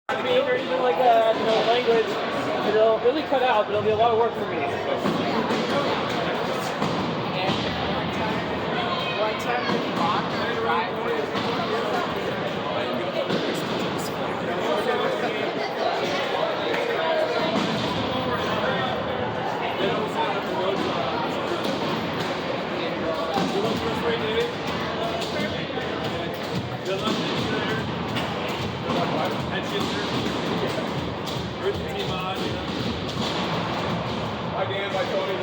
Being or anything like that, language, it'll really cut out, but it'll be a lot of work for me. What time did you walk or drive? Hi Dan, bye Tony.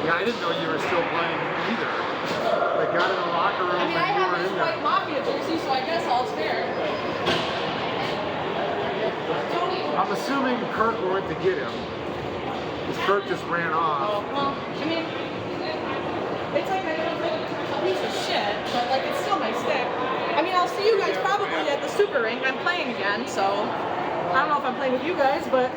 Yeah, I didn't know you were still playing either. They got in the locker room and I you have were this in white there. mafia jersey, so I guess all's fair. Tony. I'm assuming Kirk went to get him. Because Kirk just ran off. Well, I mean, it's like I don't think a piece of shit, but like it's still my stick. I mean, I'll see you guys probably at the Super Ring. I'm playing again, so I don't know if I'm playing with you guys, but.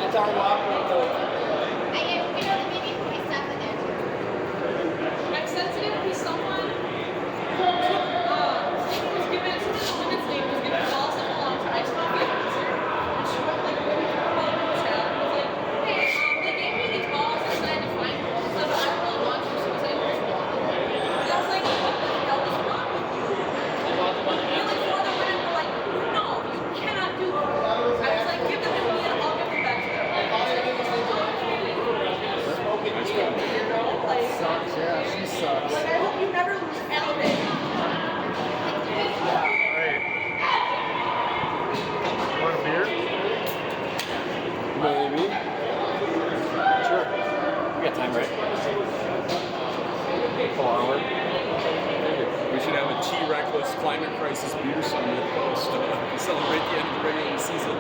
That's our locker room. I'm sensitive to someone who was given, someone in the women's league was given balls that belong to ice hockey. And she went like really formal and was like, hey, they gave me these balls, I decided to find them. So I don't really want to, so I was like, here's one. And I was like, what the hell is wrong with you? And like four of the women were like, no, you cannot do that. I was like, give them to me and I'll give them back to them. I was like, Sucks, yeah, she sucks. like, I hope you never lose anything. Right. Want a beer? Maybe. Sure. We got time, right? Full hour. We should have a T-Reckless Climate Crisis Beer Summit to celebrate the end of the regular season.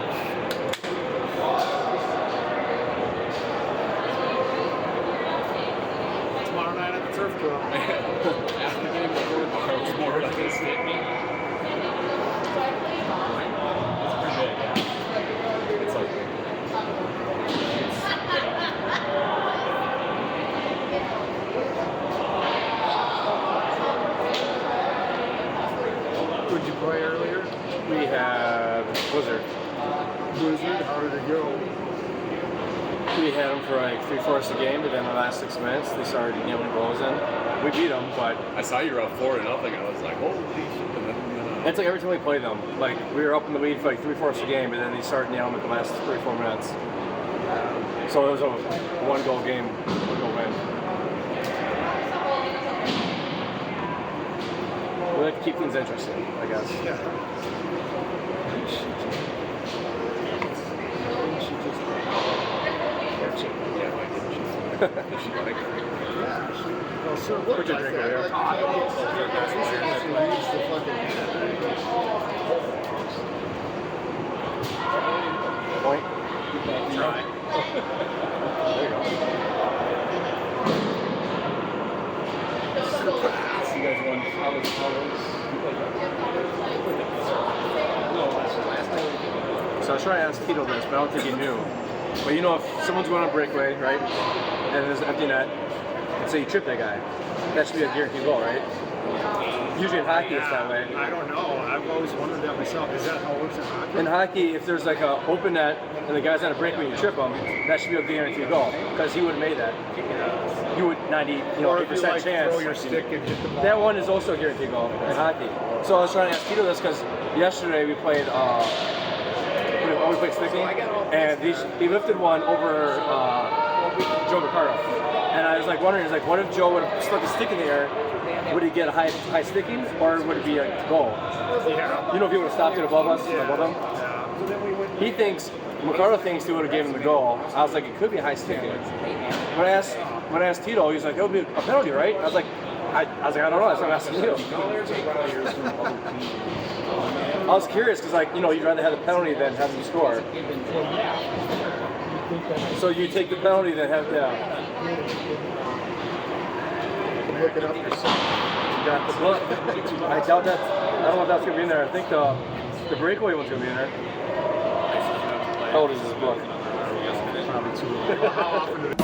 Tomorrow night at the Turf Club. After the game, it's more like a statement. It's like Who'd you play earlier? We have Blizzard. Blizzard. How did it go? We had them for like 3/4 the game, but then the last 6 minutes they started nailing goals in. We beat them, but I saw you were up 4-0. I was like, holy shit. And then, it's like every time we play them, like we were up in the lead for like 3/4 the game, and then they started nailing it the last 3-4 minutes. So it was a 1-goal game, 1-goal win. We like to keep things interesting, I guess. Yeah. yeah, why didn't she? She like, Yeah. Well, sir, Put your drink over here. Point. Try. There you go. You guys won So I was trying to ask Tito this, but I don't think he knew. But you know, if someone's going on breakaway, right, and there's an empty net, and say you trip that guy, that should be a guaranteed goal, right? Usually in hockey it's that way. I don't know. I've always wondered that myself. Is that how it works in hockey? In hockey, if there's like a open net and the guy's on a break when you trip him, that should be a guaranteed goal because he would have made that. You would 98% Or if you like chance. throw your stick and hit the ball. That one is also a guaranteed goal in hockey. So I was trying to ask Tito this because yesterday we played sticking, and he lifted one over Joe Ricardo. And I was like wondering, what if Joe would have stuck a stick in the air? Would he get a high sticking, or would it be a goal? Yeah. You know, if he would have stopped it above us, above him. He thinks Ricardo thinks he would have given him the goal. I was like, it could be a high sticking. When I asked Tito, he's like, it would be a penalty, right? I was like, I don't know. That's what I'm asking Tito. I was curious because, you'd rather have the penalty than have them score. So you take the penalty than have Look it up yourself. I doubt that. I don't know if that's gonna be in there. I think the breakaway one's gonna be in there. How old is this book? Probably too long. How often do they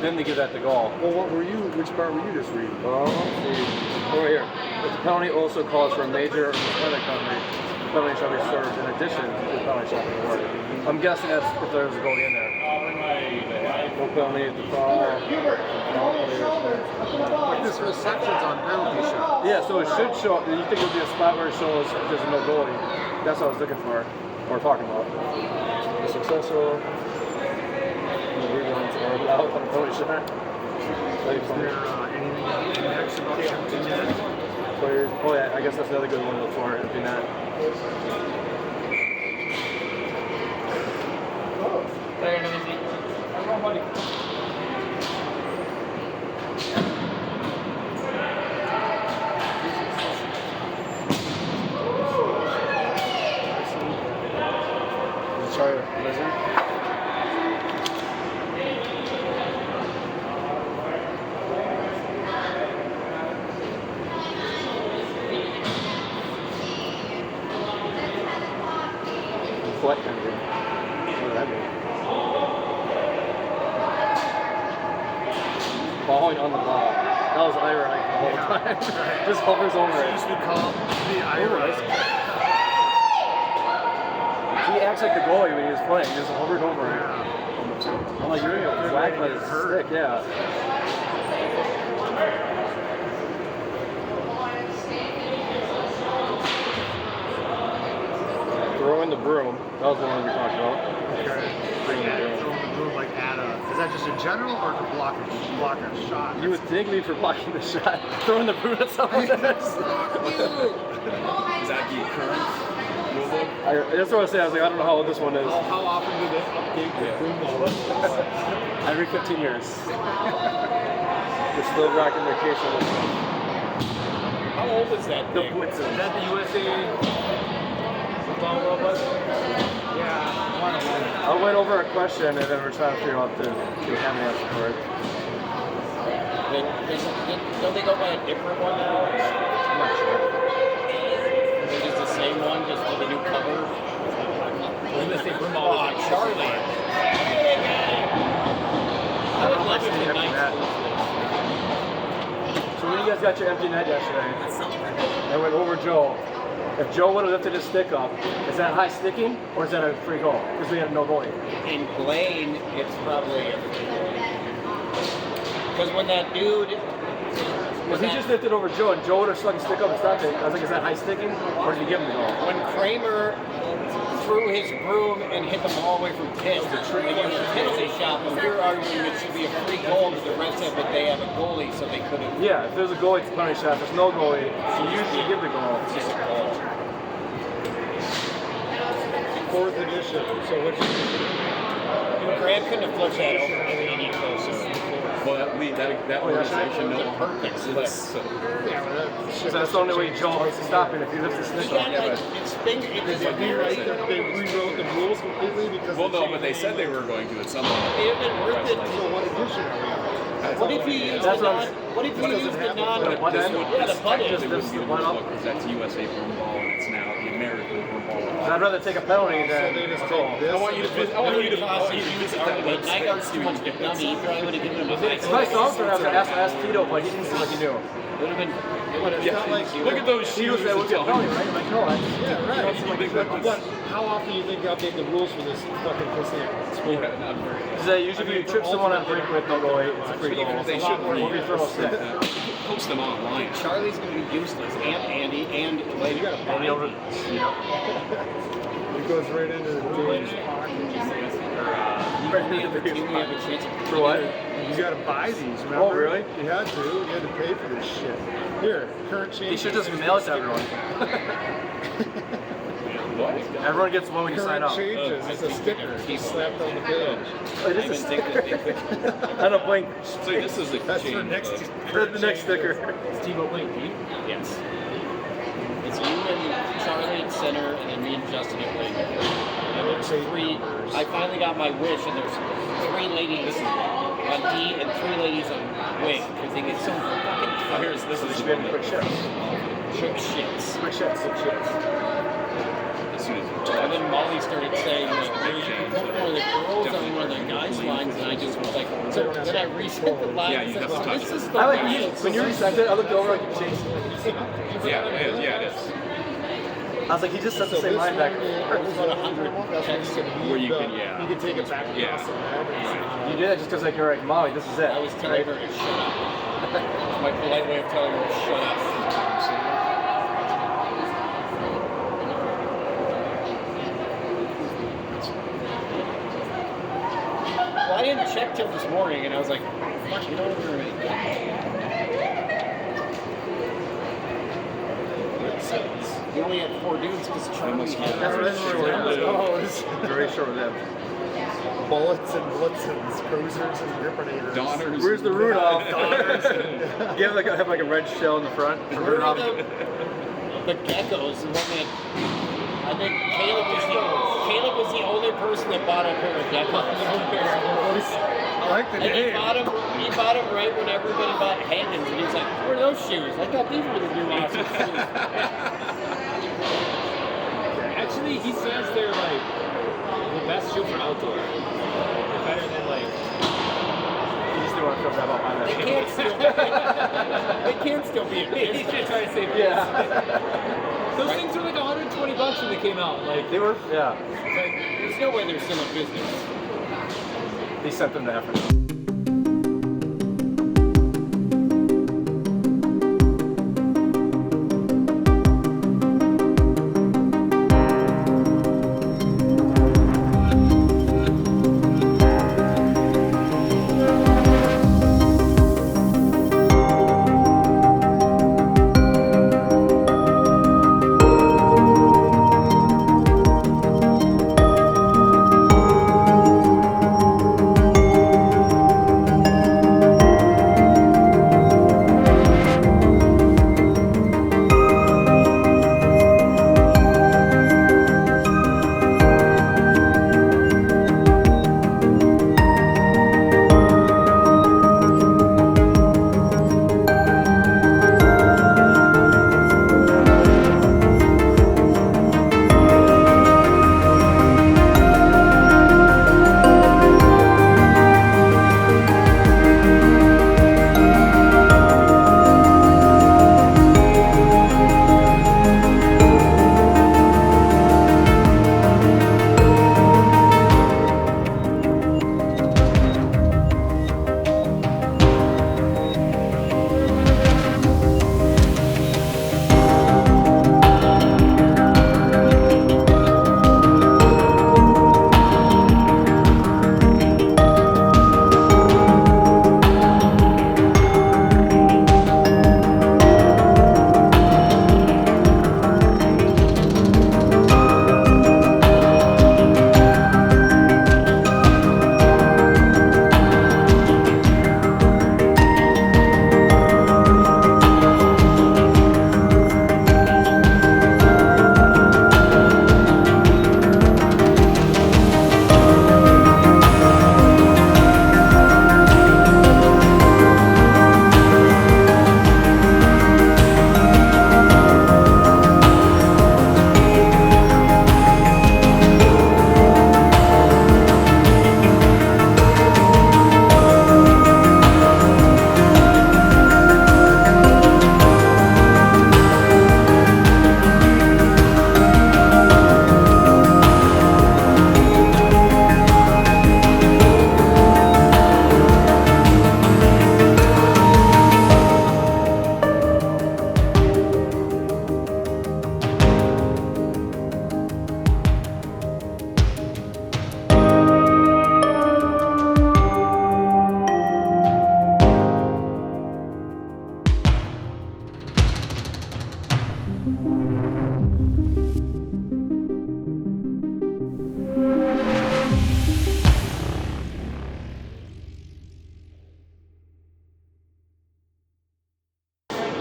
Then they give that the goal. Well, which part were you just reading? Well, let's see. Over here. If the penalty also calls for a major or misconduct penalty, the penalty shall be served in addition to the penalty shall be awarded. I'm guessing that's if there's a goalie in there. No penalty at the foul. Like this whole section's on penalty shot. Yeah, so it should show. You think it would be a spot where it shows if there's no goalie? That's what I was looking for, or talking about. The successful. Rebounds are allowed on the penalty shot. Is there anything next about empty net? Players. Oh yeah, I guess that's another good one to look for. Empty net. Sorry, listen. Fleck kind of game. What does that mean? Falling on the ball. That was Ira like the whole time. Just hovers over It it. used to be called the Ira. He acts like the goalie when he was playing. He just hovered over it. I'm like, you're gonna get whacked by the stick, yeah. Throwing the broom. That was the one we talked about. Throwing the broom like at a. Is that just in general or to block a shot? You would think me for blocking the shot. Throwing the broom at someone else. Is that the current rule? That's what I was saying. I was like, I don't know how old this one is. How often do they update the broom ball? Every 15 years. They're still rocking their case on this one. How old is that The thing? Blitzen. Is that the USA? football a little bit? Yeah, one of them. I went over a question and then we're trying to figure out the we have an answer for it. Don't they go by a different one now? I'm not sure. Is it the same one, just with a new cover? We're gonna say Broom Oh, Charlie. I would love it in night. So when you guys got your empty net yesterday, I went over Joe. If Joe would have lifted his stick up, is that high sticking or is that a free goal? Because we had no goalie. In Blaine, it's probably because when that dude. Because he just lifted over Joe and Joe would have stuck his stick up and stopped it. I was like, is that high sticking or did you give him the goal? When Kramer threw his broom and hit the ball away from Pitt, and it was a penalty shot, but we're arguing it should be a free goal because the rest said that they have a goalie, so they couldn't. Yeah, if there's a goalie, it's a penalty shot. If there's no goalie, you usually give the goal. It's just a goal. Fourth edition. So which Grant couldn't have flushed that over any closer. Well, that organization The no perfect longer slip. exists. So. yeah, So that's the only way Joe is stopping if he lifts his stick Yeah, up. like, it's been, it's Did you write that they rewrote the rules completely because Well, they no, changed but they the said they name? were going to at some point. They haven't worked it. So what edition are we on? What if you use the That's what non? I'm- What if you What does use it the have? non? What This end? would, Yeah, the this button. technically Just would be a one rule up. book because that's USA broom ball and it's now the American broom ball. I'd rather take a penalty So than they just a take goal. this. I want you to visit. I want you to visit that But website. Nygaard's too much of a dummy. He probably would have given him a high It's nice score. also to have to ask Tito, but he didn't seem like he knew. It would have been. It would have Yeah, look at those He was shoes. that would be a and penalty, tell right? I'm like, no, that's Yeah, right. You don't seem like Big he's weapons. But how often do you think they update the rules for this fucking pussy sport? Yeah, not very. Is that usually if you trip someone on break with no goalie, it's a free goal. Even if they It's a lot should more if you throw a stick. post them online. Charlie's going to be useless, and Andy, and like, You gotta buy And you'll- these. It goes right into the dude's pocket. we have a chance. For what? You gotta buy these, remember? Oh, really? You had to. You had to pay for this shit. Here, current change. You should just mail it to everyone. Everyone gets one when you sign Current up. changes. It's a sticker. Just slapped on the page. Oh, it is a sticker. I don't blink. So this is a That's for change, next. but- The next sticker. Steve Link, Yes. It's you and Charlie at center, and then me and Justin at wing. And there's three. I finally got my wish, and there's three ladies on D and three ladies on wing because they get so fucking Oh, here's this is Should the be quick shifts. trick shits. Quick shifts. as soon as And then Molly started saying that maybe you can put one of the girls on one of the guys' lines, and I just was like, so then I reset the line Yeah, and you said, have to well, touch this it. is the I like line. when you reset it. I looked over like you changed. yeah, it is. Yeah, it is. I was like, he just set the same line back. That's about 100 Where you can, yeah. You can take it back Yeah. across the bag. You did it just because like you're like, Molly, this is it. I was telling her to shut up. It's my polite way of telling her to shut up. Well, I didn't check till this morning, and I was like, fuck, you know what we're going to do? We only had 4 dudes because Charlie had. That's what it's short-lived. Oh, it's Very short-lived. bullets and blitzens, cruisers and grenaders. Daughters. Where's the Rudolph? You have like a red shell in the front. for Where are Rudolph. the geckos? The one that I think Caleb was the only person that bought a pair of geckos. I like the And he name. bought them right when everybody bought Hagen's, and he's like, "Where are those shoes? I got these were the new awesome shoes." Actually, he says they're like the best shoe for outdoor. They're better than like. You just don't want to feel bad about buying that They shit. can't still. They can't still be a He's business. just trying to save face. Yeah. Those things were like $120 when they came out. Like, They were, yeah. Like, there's no way they're still a business. They sent them to Africa.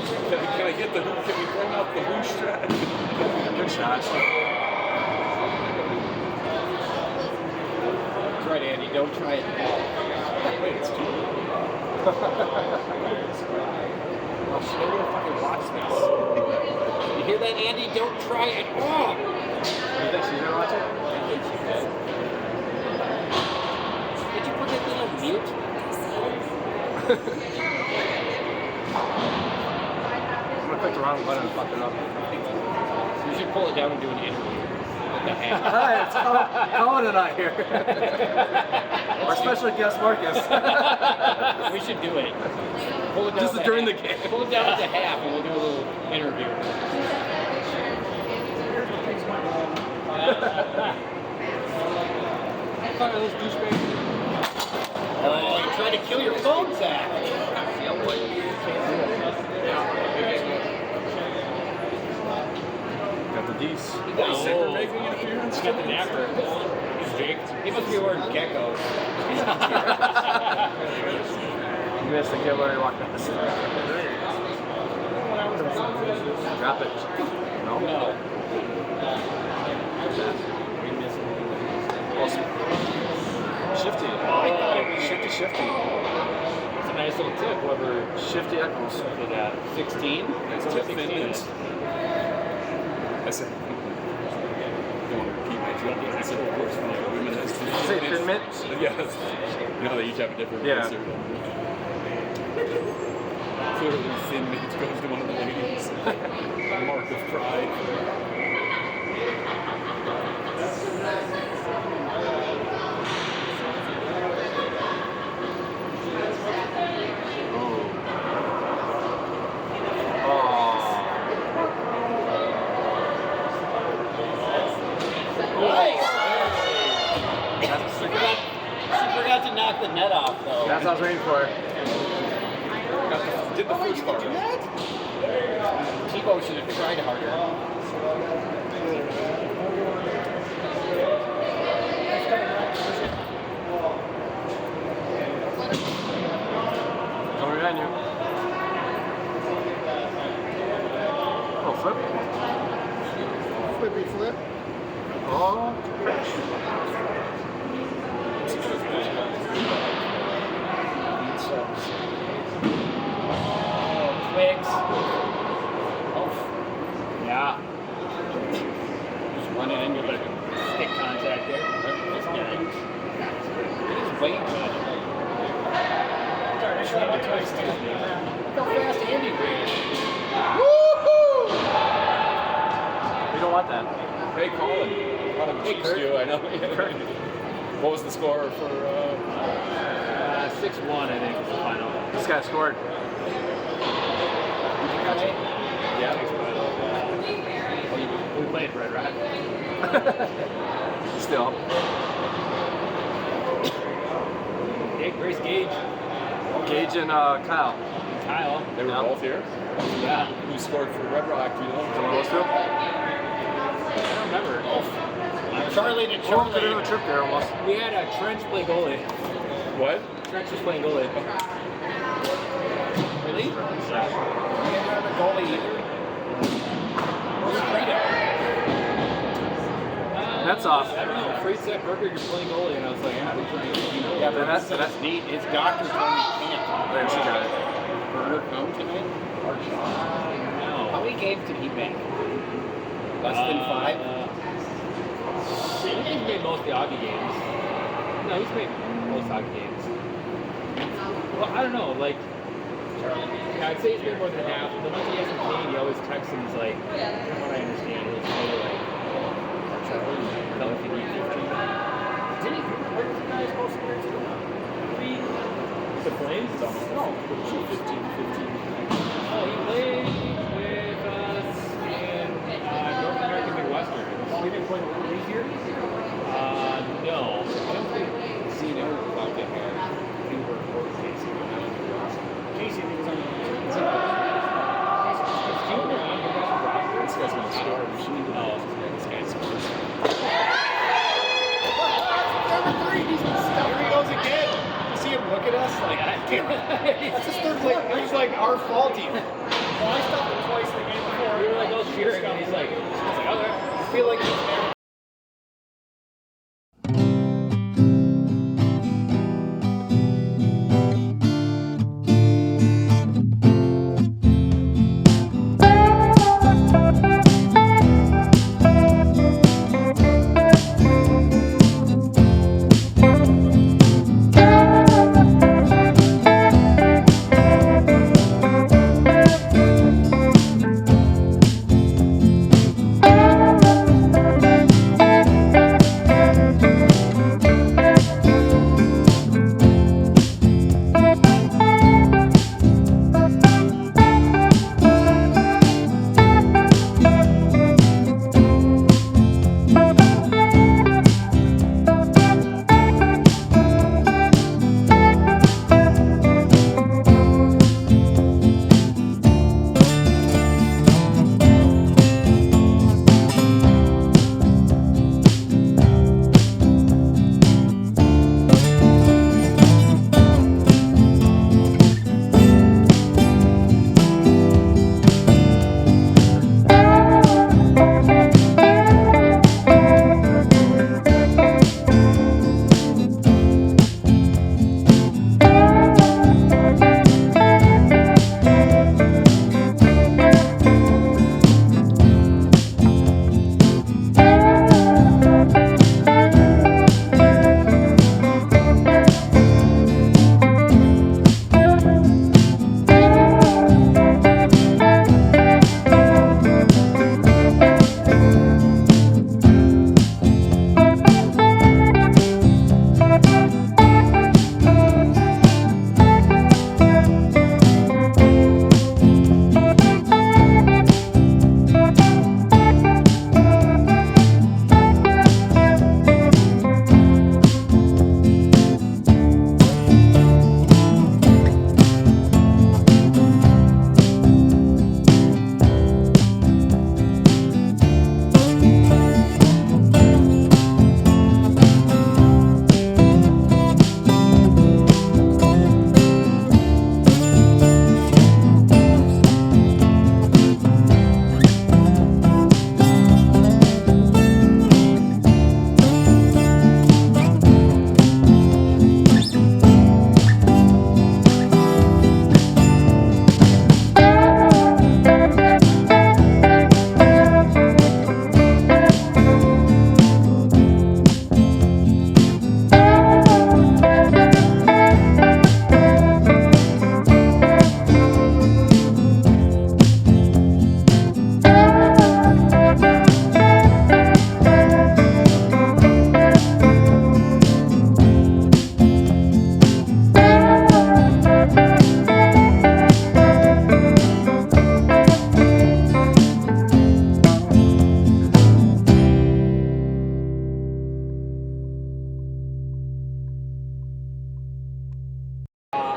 Can we bring up the who strat? Good shot. That's right, Andy. Don't try it. Wait, it's too Oh, shit, I'm gonna fucking watch this. You hear that, Andy? Don't try it. Oh! You think she's gonna watch it? Did you put that thing on mute? I'm gonna click the wrong button and fuck it up. You should pull it down and do an interview. With the hand. Hi, it's Colin and I here. Our special guest, Marcus. We should do it. Pull it down Just to during half. the game. Pull it down to half and we'll do a little interview. Oh, you're trying to kill your phone, Zach. Got the D's. You got Zipper making an appearance. He's got the napper. He's jaked. He must be wearing geckos. You missed the kid when he walked down the stairs. Drop it. No. No. Shifty. Shifty. It's a nice little tip. Whoever Shifty Eccles. for that. 16? It's tip fitness. I said, I don't want to repeat my joke. I said, of course, for the women, that's Say Thin Mint? Yes. You know, they each have a different Yeah. answer. Clearly, Thin Mint goes to one of the ladies. Mark of pride. She forgot to knock the net off, though. That's what I was waiting for. Did the first part. Tebow should have tried harder. Over behind you. Oh, flip. Flippy flip. Oh, Twigs. Yeah. Just run it into the Stick contact there. this guy. He's way good. Look how fast Andy ran. we don't want that. Hey, Colin. A lot of Hey, cheeks Kurt. you, I know. What was the score for? 6-1, I think, is the final. This guy scored. Yeah. We played Red Rock. Still. Hey, Grace Gage. Gage and Kyle. Kyle. They were Yeah. both here. Yeah. Who scored for Red Rock? Do you know? Someone those two? I don't remember. Charlie to Oh, could have Charlie. a trip there almost. We had Trench play goalie. What? Trench was playing goalie. Really? You didn't have a goalie either? Where's Frida? That's off. I don't know. Freight said, Burger, you're playing goalie. And I was like, yeah, we're trying to, you know. Yeah, but that's That's neat. His doctor told me he can't. there. She got it. Burger come tonight? How No. many games did he make? Less than 5? I think he's made most of the hockey games. No, he's made most hockey games. Well, I don't know, like, yeah, I'd say he's made more than half. The ones he hasn't played, he always texts and he's like, from what I understand, he'll say like, Charlie, no, if you need 15. Did he? Where was the guy supposed to play? The Flames? No, 15. Oh, he played with us in North American Midwestern. Oh, he didn't play the league here? No. I don't think. See, never about that here. He worked for Casey. Casey, I think, is on the Is he on the roster? This guy machine. Oh, This guy's scores. Number 3, here he goes again. You see him look at us like, that's his third play. It's like our fault even. Well, I stopped him twice the game before. we were like all cheering, and he's like, okay. I feel like he's there.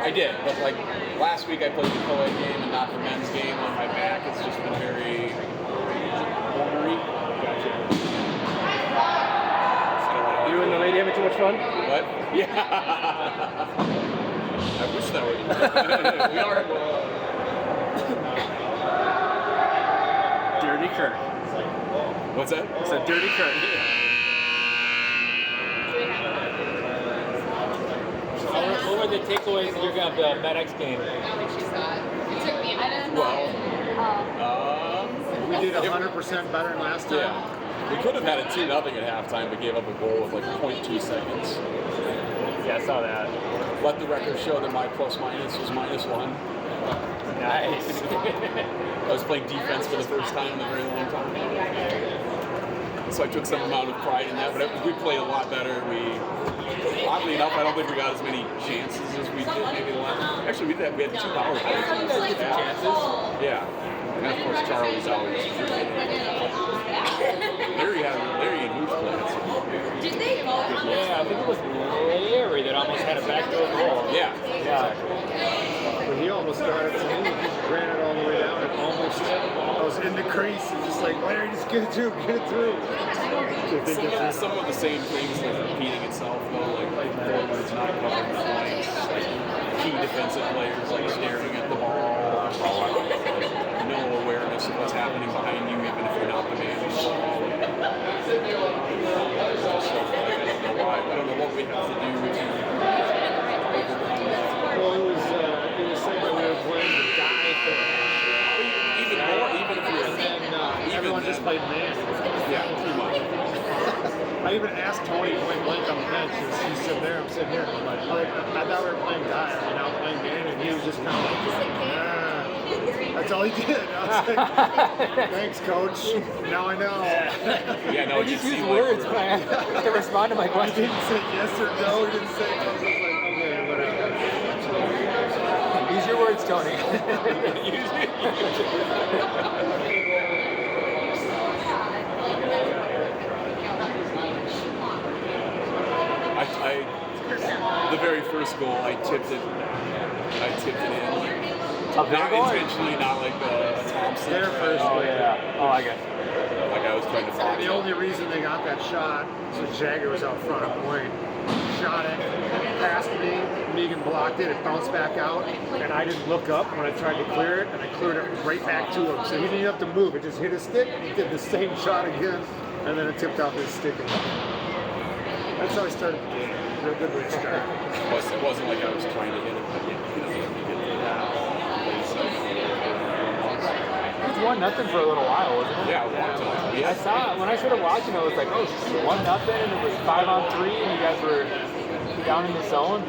I did, but like last week I played the co-ed game and not the men's game on my back. It's just been very ornery. You and the lady having too much fun? What? Yeah. I wish that would. We are. Dirty Kirk. What's that? It's a dirty Kirk. What were the takeaways that you're going to have the MedX game? We did 100% better than last time. Yeah. We could have had a 2-0 at halftime, but gave up a goal with like 0.2 seconds. Yeah, I saw that. Let the record show that my plus minus was -1. Nice. I was playing defense for the first time in a very long time. So I took some amount of pride in that, but we played a lot better. Oddly enough, I don't think we got as many chances as we did maybe the last. Actually, we had 2 power plays. Chances. Yeah. And of course, Charlie's always. Larry and Moose played. Did they vote? Yeah, I think it was Larry that almost had a backdoor goal. Yeah. Yeah. But he almost got it. He ran it all the way down and almost. That goes in the crease. It's just like, Larry, just get it through, get it through. Some of the same things like repeating itself though, like forwards not covering the flanks, like key defensive players like staring at the ball, no awareness of what's happening behind you, even if you're not the man who's the ball. I don't know what we have to do to overcome that. Well, it was said that we were playing the die thing. Even more, even if you're And then everyone just played man. yeah, pretty much. I even asked Tony point blank on the bench. He's sitting there, I'm sitting here. Like, I thought we were playing die, and now playing man, and he was just kind of like, that's all he did. I was like, thanks, coach. Now I know. Yeah, no, Just use words, man, to respond to my He question. didn't say yes or no. He didn't say no. I was like, okay, whatever. Use your words, Tony. The very first goal, I tipped it in. A big Not goal? intentionally, not like a Thompson. Their first Oh goal. yeah. Oh, I get it. Like I was trying to body. The only reason they got that shot was Jagger was out front of point. Shot it, passed me, Megan blocked it, it bounced back out, and I didn't look up when I tried to clear it, and I cleared it right back to him. So he didn't have to move, it just hit his stick, he did the same shot again, and then it tipped off his stick again. That's how I started the game. Real good way to start. It wasn't like I was trying to hit it, but It was 1-0 for a little while, wasn't it? yeah, one time. I saw it when I started watching. I was like, oh, 1-0, and it was 5-on-3, and you guys were down in the zone.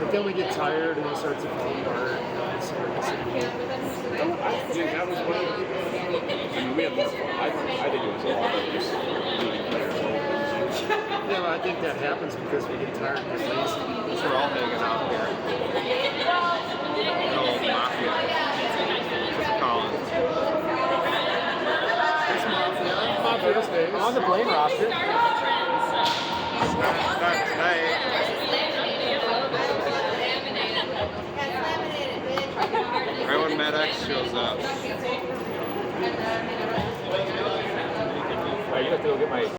But then we get tired and it starts to fall apart. Dude, that was one. I mean, we had more fun. I think it was a lot of just leaving players open. Yeah, but I think that happens because we get tired and get lazy. We're all hanging out here. The old mafia. Collins. I'm on the blame roster. Right when MedX shows up. All right, you have to go get my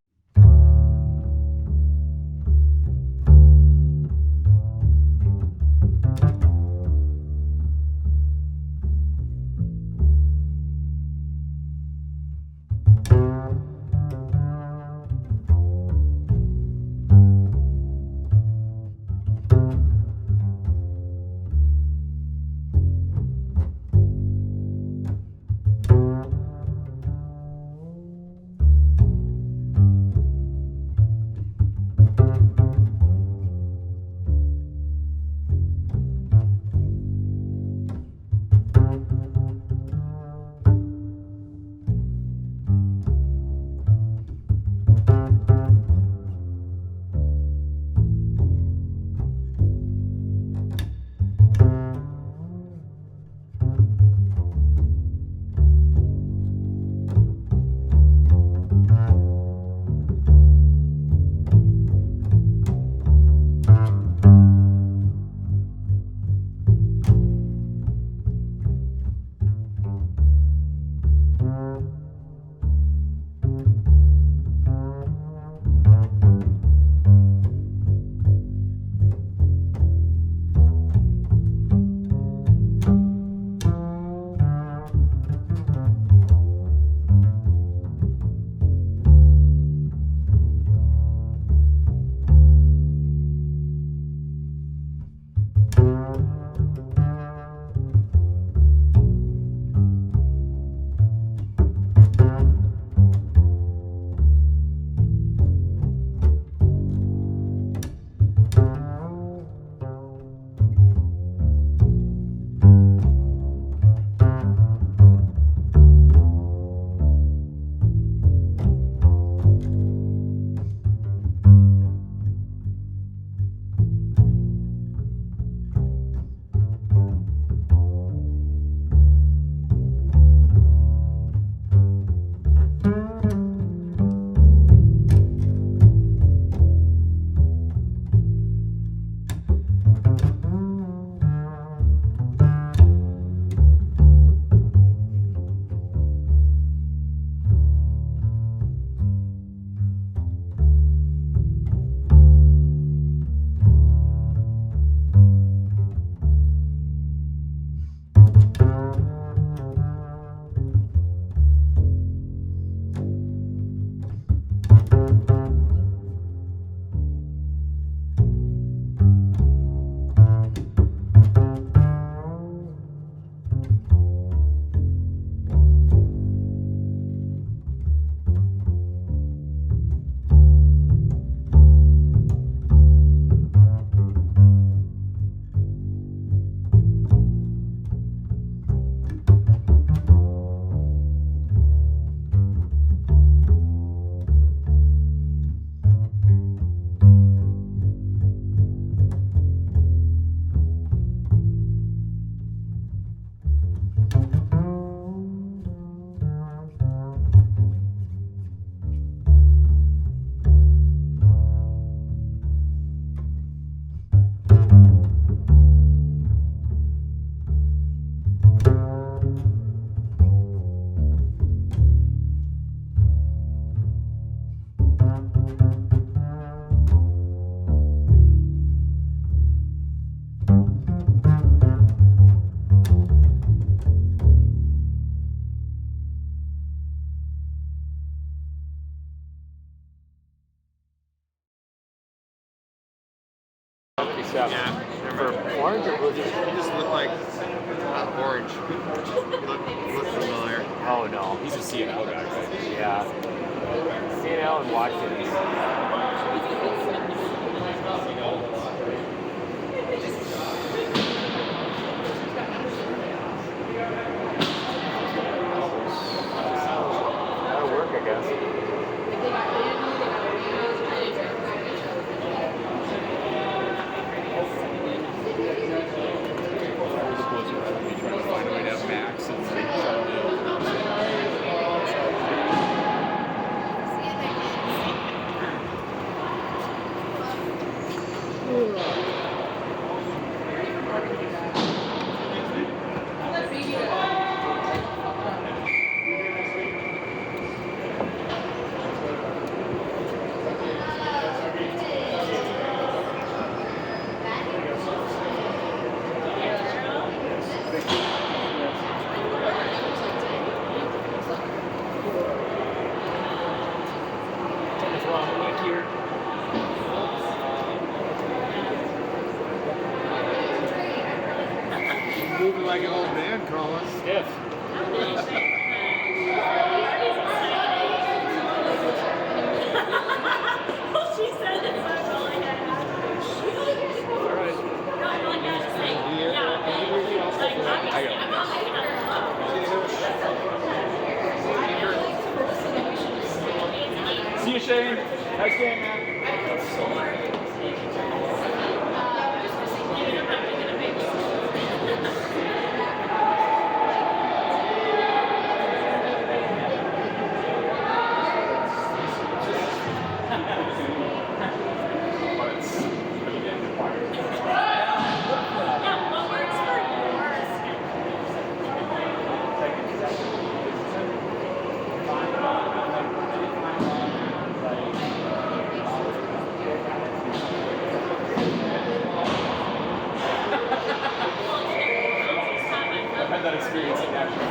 57. Yeah. For orange or blue? He just looked like orange. He looked familiar. Oh no. He's a CNL guy, right? Yeah. CNL and Watkins. That'll work, I guess. Trying to find a way to have Max and Charlie. What's wrong back here? Moving like an old man, Colin. Stiff. She said it's not really that See you, Shane. Nice game, man. I've had that experience in national.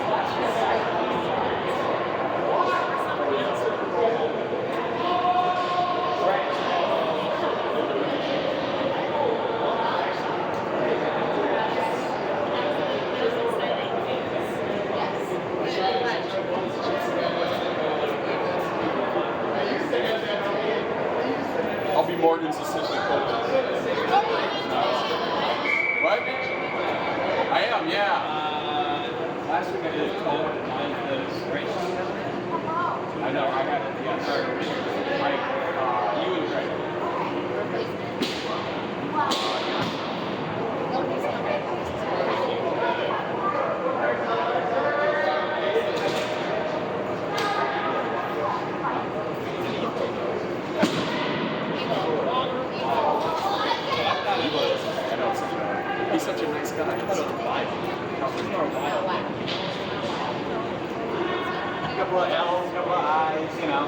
I'll be Morgan's assistant coach. What? I am, yeah. Last week I did 12 and 9 the straight shot. I know, I got it. Yeah, sorry. You and Greg. He's such a nice guy. Couple of L's, couple of I's, you know.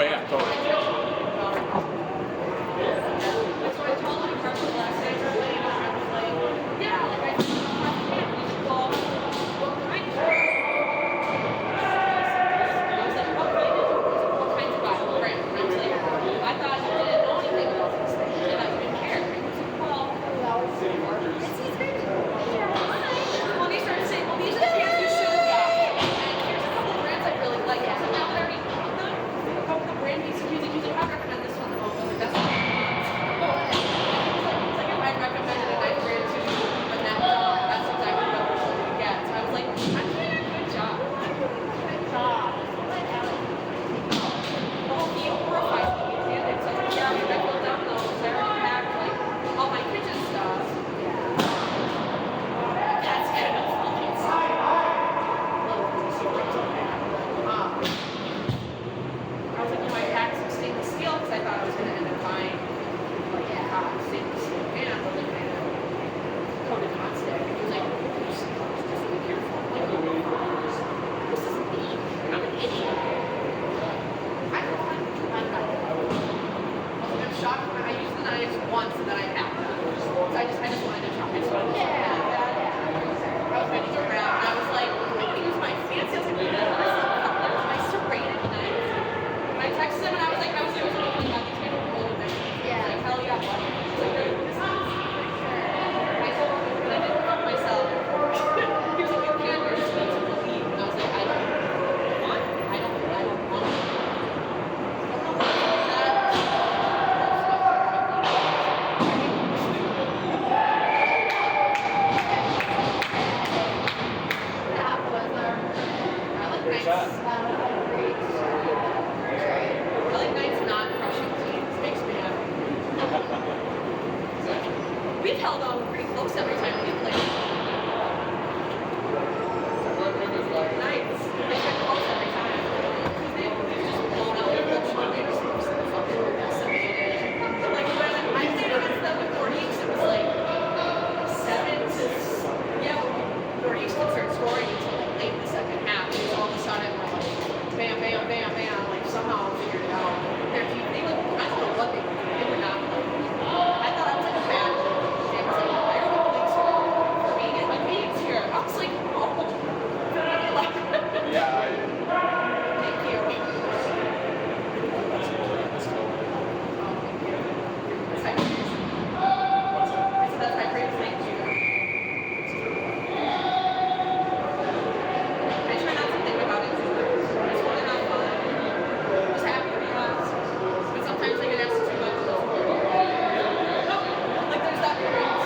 yeah, totally. So I told my friends last night, I was like, yeah, like I just well, what kind of I was like, what kind of Bible, right? And I was like, I thought you didn't know anything about these things. I thought you didn't care. And he was like, well, when he started saying, well, these are the pants you should have got. And here's a couple of brands I really like. I said, now that I already bought them, a couple of the brand pieces, he was like, I recommend this one the most. I was like, that's fine. It's like if I recommended a nice brand to you, but that's exactly what we're supposed to get. So I was like, I'm doing a good job. Well, he horrifies me. It's like, yeah, I filled down those. I already packed like all my kitchen stuff. That's kind of funny. I was like, I packed some stainless steel because I thought I was going to end up buying like stainless steel pan, but like coated nonstick. And he was like, just be careful. Like, this isn't me. I'm an idiot. I'm shocked when I used the knives once and then I packed them. So I just wanted to try. I just wanted to try that. I was ready to grab and I was like, I'm going to use my fancy. I was like, my serrated knife. And I texted him and I was like, oh my God, these people are really big. Like, hell yeah, buddy. He's like, this is I told him, but I didn't help myself. He was like, you can't, you're just going to believe. And I was like, I don't want. I don't want. I like nights not crushing teams. Makes me happy. We've held on pretty close every time we played. Nights. They've been close every time. They've just blown out their bullshit. They just fucking decimated. Like when I played against them with Nordiques, it was like 7 to Nordiques didn't start scoring until like late in the second half. It was all of a sudden like bam, bam, bam, bam. Like somehow figured it out. Their team, they looked, I don't know what they were doing. They were not playing. I thought I was like a bad game. I was like, why are the police for me and my meetings here? I was like, oh. Yeah. Thank you. So that's my great thank you. I try not to think about it too much. I just want to have fun. Just happy to be honest. But sometimes I get asked too much. Like there's that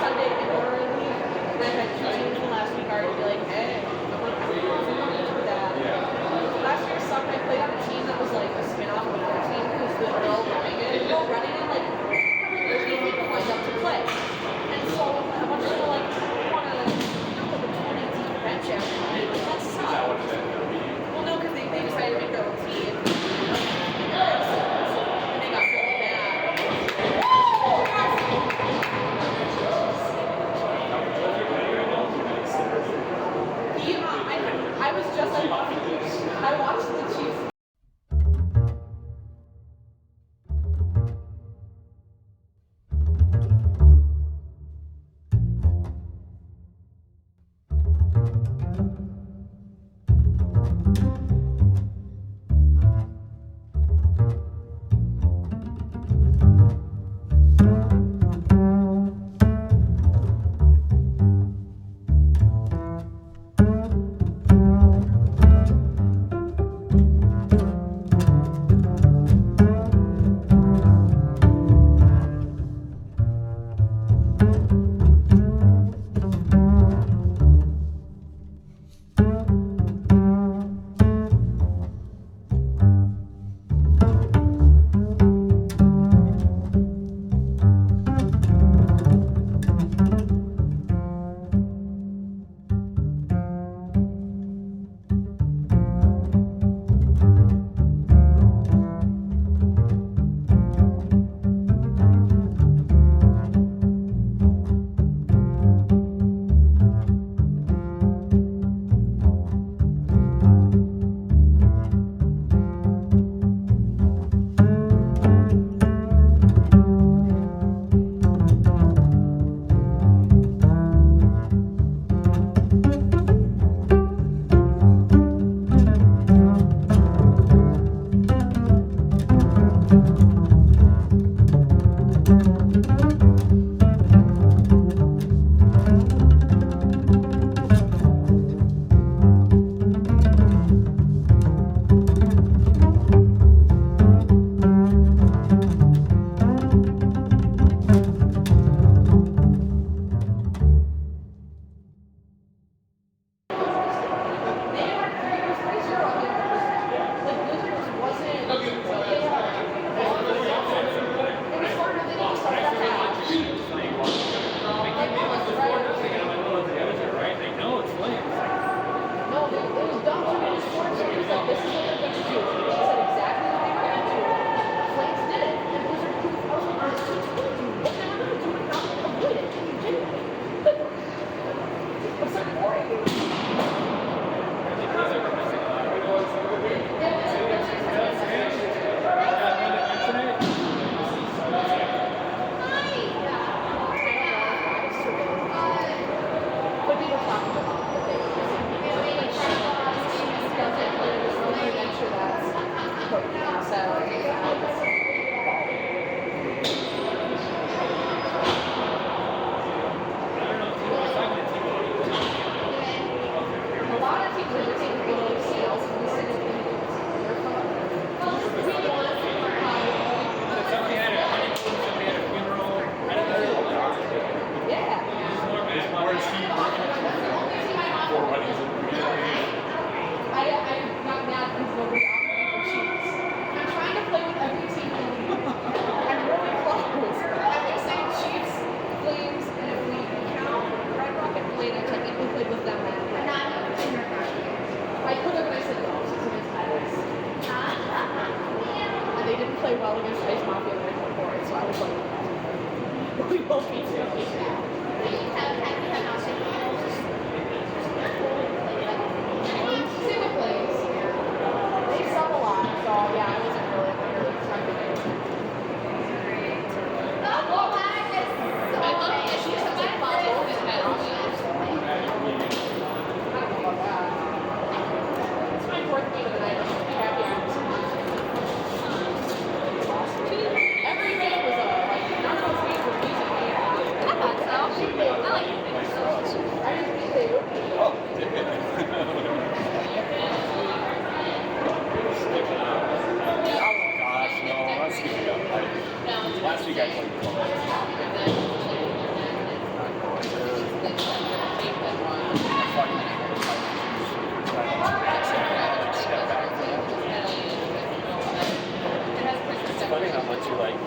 Sunday in Orly, and I had 2 teams from last week already be like, hey, I'm like, I don't know if I'm going to do that. Last year sucked. I played on a team that was like a spin-off of another team because the girl running it, like, people lined up to play. And so a bunch of them like want to have like a 20-team bench after night. Like, that sucks. Well, no, because they decided to make their own team. And they got really bad. I was just like, I watched the Chiefs. play well against Ice Mafia the night before, so I was like, we won't be Single plays. They sell a lot, so yeah, I wasn't really trying to do it. I love that she's a big bottle. It's my fourth game of the night. I'm happy I'm every game was like none of those games were easy. I thought so. I like it. I didn't think they would be. Oh, did it? Gosh, no, let's skip it up. Last week I played. It's funny how much you like.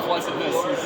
Pleasantness is